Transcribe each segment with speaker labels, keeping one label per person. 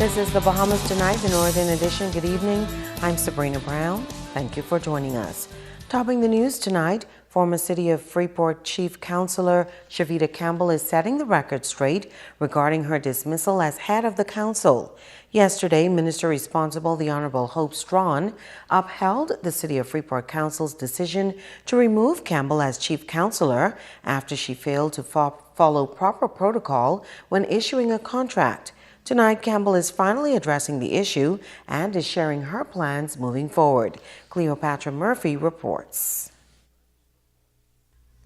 Speaker 1: This is the Bahamas Tonight, the Northern Edition. Good evening. I'm Sabrina Brown. Thank you for joining us. Topping the news tonight, former City of Freeport Chief Councillor Shavita Campbell is setting the record straight regarding her dismissal as head of the council. Yesterday, Minister responsible, the Honourable Hope Strawn, upheld the City of Freeport Council's decision to remove Campbell as Chief Councillor after she failed to follow proper protocol when issuing a contract. Tonight, Campbell is finally addressing the issue and is sharing her plans moving forward. Cleopatra Murphy reports.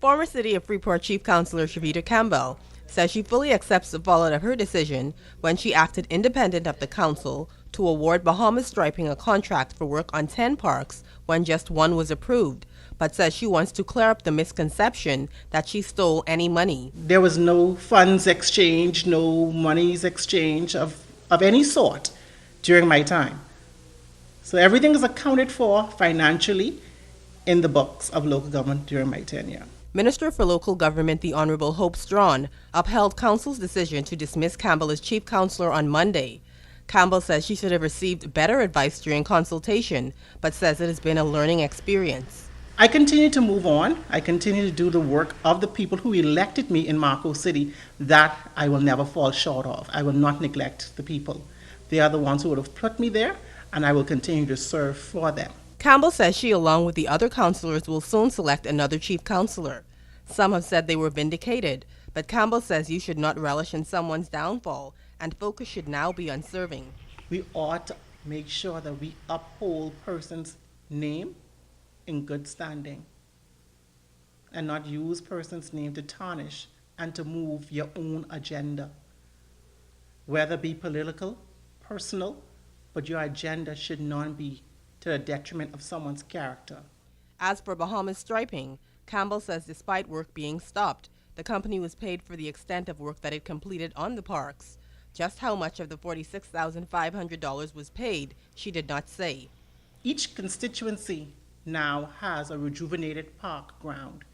Speaker 2: Former City of Freeport Chief Councillor Shavita Campbell says she fully accepts the fallout of her decision when she acted independent of the council to award Bahamas Striping a contract for work on 10 parks when just one was approved, but says she wants to clear up the misconception that she stole any money.
Speaker 3: There was no funds exchange, no monies exchange of any sort during my time. So everything is accounted for financially in the books of local government during my tenure.
Speaker 2: Minister for Local Government, the Honourable Hope Strawn, upheld Council's decision to dismiss Campbell as Chief Councillor on Monday. Campbell says she should have received better advice during consultation, but says it has been a learning experience.
Speaker 3: I continue to move on. I continue to do the work of the people who elected me in Marco City that I will never fall short of. I will not neglect the people. They are the ones who would have put me there, and I will continue to serve for them.
Speaker 2: Campbell says she, along with the other councillors, will soon select another chief councillor. Some have said they were vindicated, but Campbell says you should not relish in someone's downfall, and focus should now be on serving.
Speaker 3: We ought to make sure that we uphold person's name in good standing and not use person's name to tarnish and to move your own agenda, whether it be political, personal, but your agenda should not be to the detriment of someone's character.
Speaker 2: As for Bahamas Striping, Campbell says despite work being stopped, the company was paid for the extent of work that it completed on the parks. Just how much of the $46,500 was paid, she did not say.
Speaker 3: Each constituency now has a rejuvenated park ground,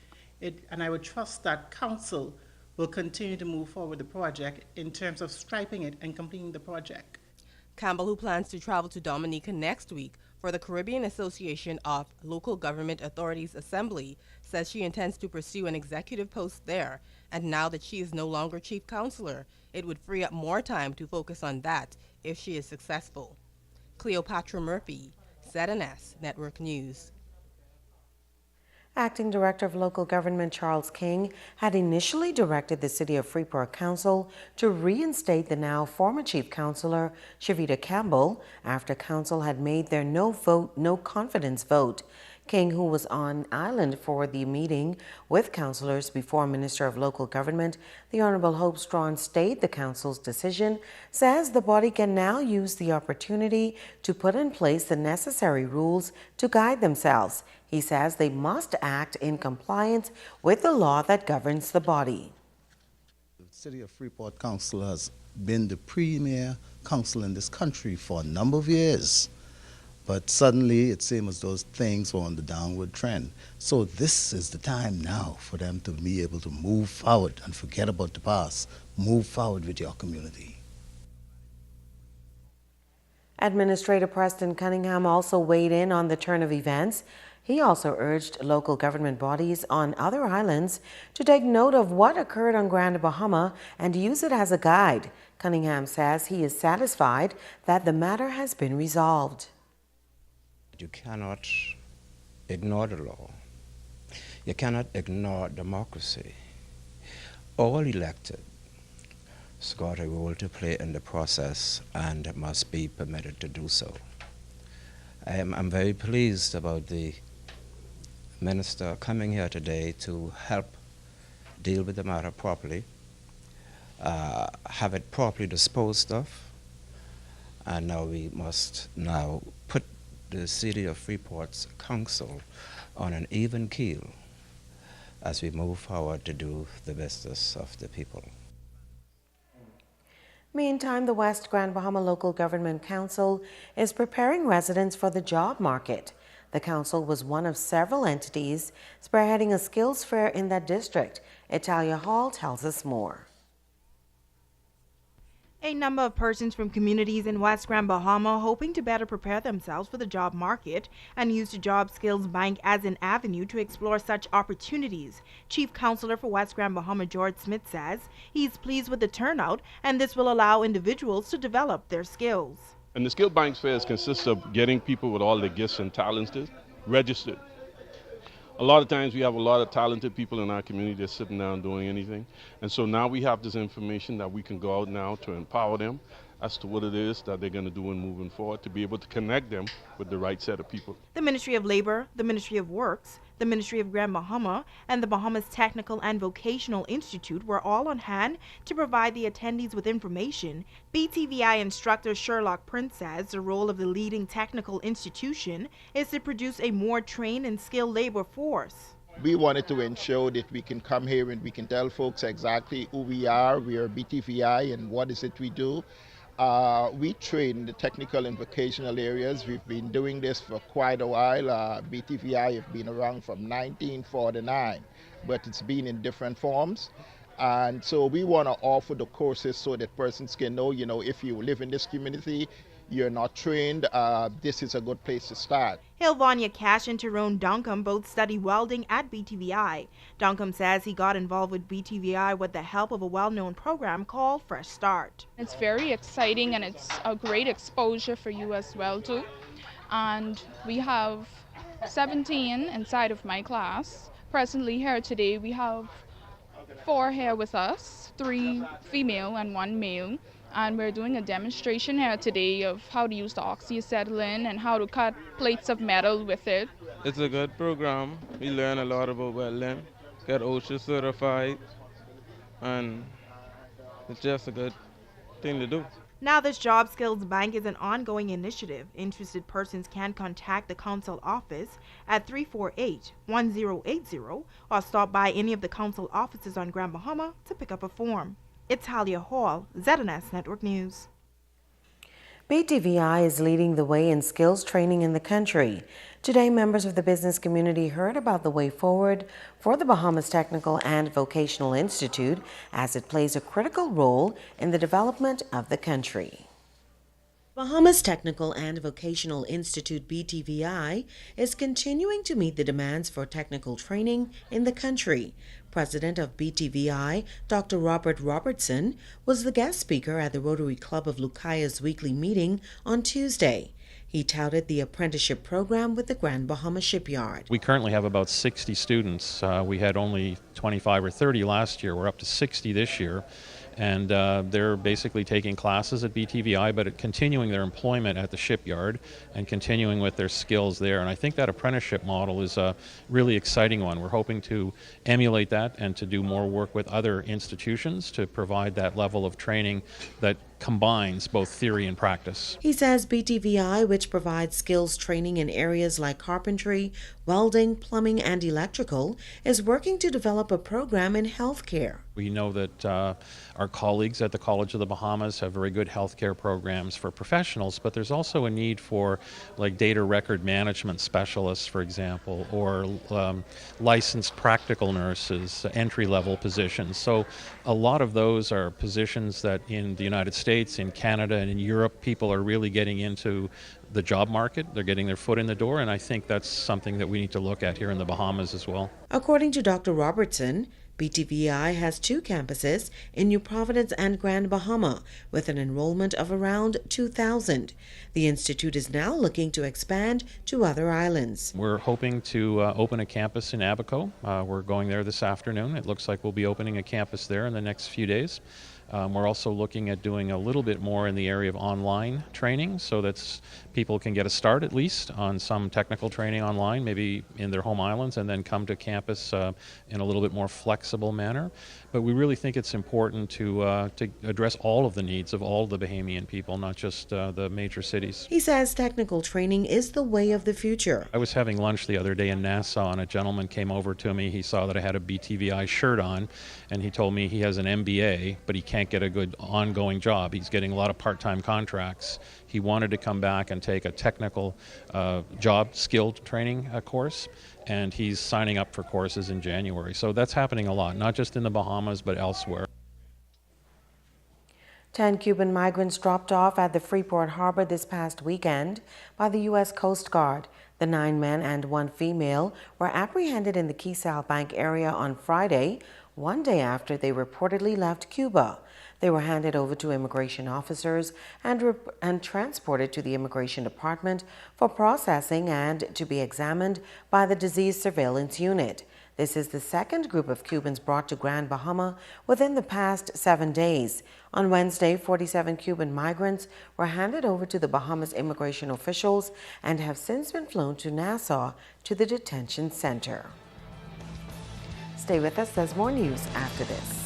Speaker 3: and I would trust that council will continue to move forward the project in terms of striping it and completing the project.
Speaker 2: Campbell, who plans to travel to Dominica next week for the Caribbean Association of Local Government Authorities Assembly, says she intends to pursue an executive post there, and now that she is no longer chief councillor, it would free up more time to focus on that if she is successful. Cleopatra Murphy, ZNS Network News.
Speaker 1: Acting Director of Local Government Charles King had initially directed the City of Freeport Council to reinstate the now former Chief Councillor Shavita Campbell after Council had made their no confidence vote. King, who was on island for the meeting with councillors before Minister of Local Government, the Honourable Hope Strawn, stayed the council's decision, says the body can now use the opportunity to put in place the necessary rules to guide themselves. He says they must act in compliance with the law that governs the body.
Speaker 4: The City of Freeport Council has been the premier council in this country for a number of years. But suddenly it seems as though things were on the downward trend. So this is the time now for them to be able to move forward and forget about the past. Move forward with your community.
Speaker 1: Administrator Preston Cunningham also weighed in on the turn of events. He also urged local government bodies on other islands to take note of what occurred on Grand Bahama and use it as a guide. Cunningham says he is satisfied that the matter has been resolved.
Speaker 5: You cannot ignore the law. You cannot ignore democracy. All elected has got a role to play in the process and must be permitted to do so. I'm very pleased about the minister coming here today to help deal with the matter properly, have it properly disposed of, and now we must now put the City of Freeport's council on an even keel as we move forward to do the business of the people.
Speaker 1: Meantime, the West Grand Bahama Local Government Council is preparing residents for the job market. The council was one of several entities spearheading a skills fair in that district. Italia Hall tells us more.
Speaker 6: A number of persons from communities in West Grand Bahama hoping to better prepare themselves for the job market and use the Job Skills Bank as an avenue to explore such opportunities. Chief Councillor for West Grand Bahama George Smith says he's pleased with the turnout and this will allow individuals to develop their skills.
Speaker 7: And the Skill Bank Fairs consists of getting people with all their gifts and talents registered. A lot of times we have a lot of talented people in our community that's sitting down doing anything. And so now we have this information that we can go out now to empower them as to what it is that they're going to do in moving forward, to be able to connect them with the right set of people.
Speaker 6: The Ministry of Labor, the Ministry of Works, the Ministry of Grand Bahama, and the Bahamas Technical and Vocational Institute were all on hand to provide the attendees with information. BTVI instructor Sherlock Prince says the role of the leading technical institution is to produce a more trained and skilled labor force.
Speaker 8: We wanted to ensure that we can come here and we can tell folks exactly who we are BTVI, and what is it we do. We train in the technical and vocational areas. We've been doing this for quite a while. BTVI have been around from 1949, but it's been in different forms. And so we want to offer the courses so that persons can know, if you live in this community, you're not trained, this is a good place to start.
Speaker 6: Hilvania Cash and Tyrone Duncombe both study welding at BTVI. Duncombe says he got involved with BTVI with the help of a well-known program called Fresh Start.
Speaker 9: It's very exciting and it's a great exposure for you as well too. And we have 17 inside of my class. Presently here today we have 4 here with us, 3 female and 1 male. And we're doing a demonstration here today of how to use the oxyacetylene and how to cut plates of metal with it.
Speaker 10: It's a good program. We learn a lot about welding, get OSHA certified, and it's just a good thing to do.
Speaker 6: Now this Job Skills Bank is an ongoing initiative. Interested persons can contact the council office at 348-1080 or stop by any of the council offices on Grand Bahama to pick up a form. It's Talia Hall, ZNS Network News.
Speaker 1: BTVI is leading the way in skills training in the country. Today, members of the business community heard about the way forward for the Bahamas Technical and Vocational Institute as it plays a critical role in the development of the country. Bahamas Technical and Vocational Institute BTVI is continuing to meet the demands for technical training in the country. President of BTVI, Dr. Robert Robertson, was the guest speaker at the Rotary Club of Lucaya's weekly meeting on Tuesday. He touted the apprenticeship program with the Grand Bahama shipyard.
Speaker 11: We currently have about 60 students. We had only 25 or 30 last year. We're up to 60 this year. And they're basically taking classes at BTVI, but continuing their employment at the shipyard and continuing with their skills there. And I think that apprenticeship model is a really exciting one. We're hoping to emulate that and to do more work with other institutions to provide that level of training that combines both theory and practice.
Speaker 1: He says BTVI, which provides skills training in areas like carpentry, welding, plumbing, and electrical, is working to develop a program in healthcare.
Speaker 11: We know that our colleagues at the College of the Bahamas have very good healthcare programs for professionals, but there's also a need for like data record management specialists, for example, or licensed practical nurses, entry-level positions. So a lot of those are positions that in the United States, in Canada, and in Europe, people are really getting into the job market. They're getting their foot in the door, and I think that's something that we need to look at here in the Bahamas as well.
Speaker 1: According to Dr. Robertson, BTVI has 2 campuses in New Providence and Grand Bahama, with an enrollment of around 2,000. The institute is now looking to expand to other islands.
Speaker 11: We're hoping to open a campus in Abaco. We're going there this afternoon. It looks like we'll be opening a campus there in the next few days. We're also looking at doing a little bit more in the area of online training so that people can get a start at least on some technical training online, maybe in their home islands, and then come to campus in a little bit more flexible manner. But we really think it's important to address all of the needs of all the Bahamian people, not just the major cities.
Speaker 1: He says technical training is the way of the future.
Speaker 11: I was having lunch the other day in Nassau, and a gentleman came over to me. He saw that I had a BTVI shirt on, and he told me he has an MBA, but he can't get a good ongoing job. He's getting a lot of part-time contracts. He wanted to come back and take a technical job skilled training course, and he's signing up for courses in January. So that's happening a lot, not just in the Bahamas, but elsewhere.
Speaker 1: 10 Cuban migrants dropped off at the Freeport harbor this past weekend by the U.S. Coast Guard. The 9 men and 1 female were apprehended in the Key South Bank area on Friday, one day after they reportedly left Cuba. They were handed over to immigration officers and transported to the Immigration Department for processing and to be examined by the Disease Surveillance Unit. This is the second group of Cubans brought to Grand Bahama within the past 7 days. On Wednesday, 47 Cuban migrants were handed over to the Bahamas immigration officials and have since been flown to Nassau to the detention center. Stay with us, there's more news after this.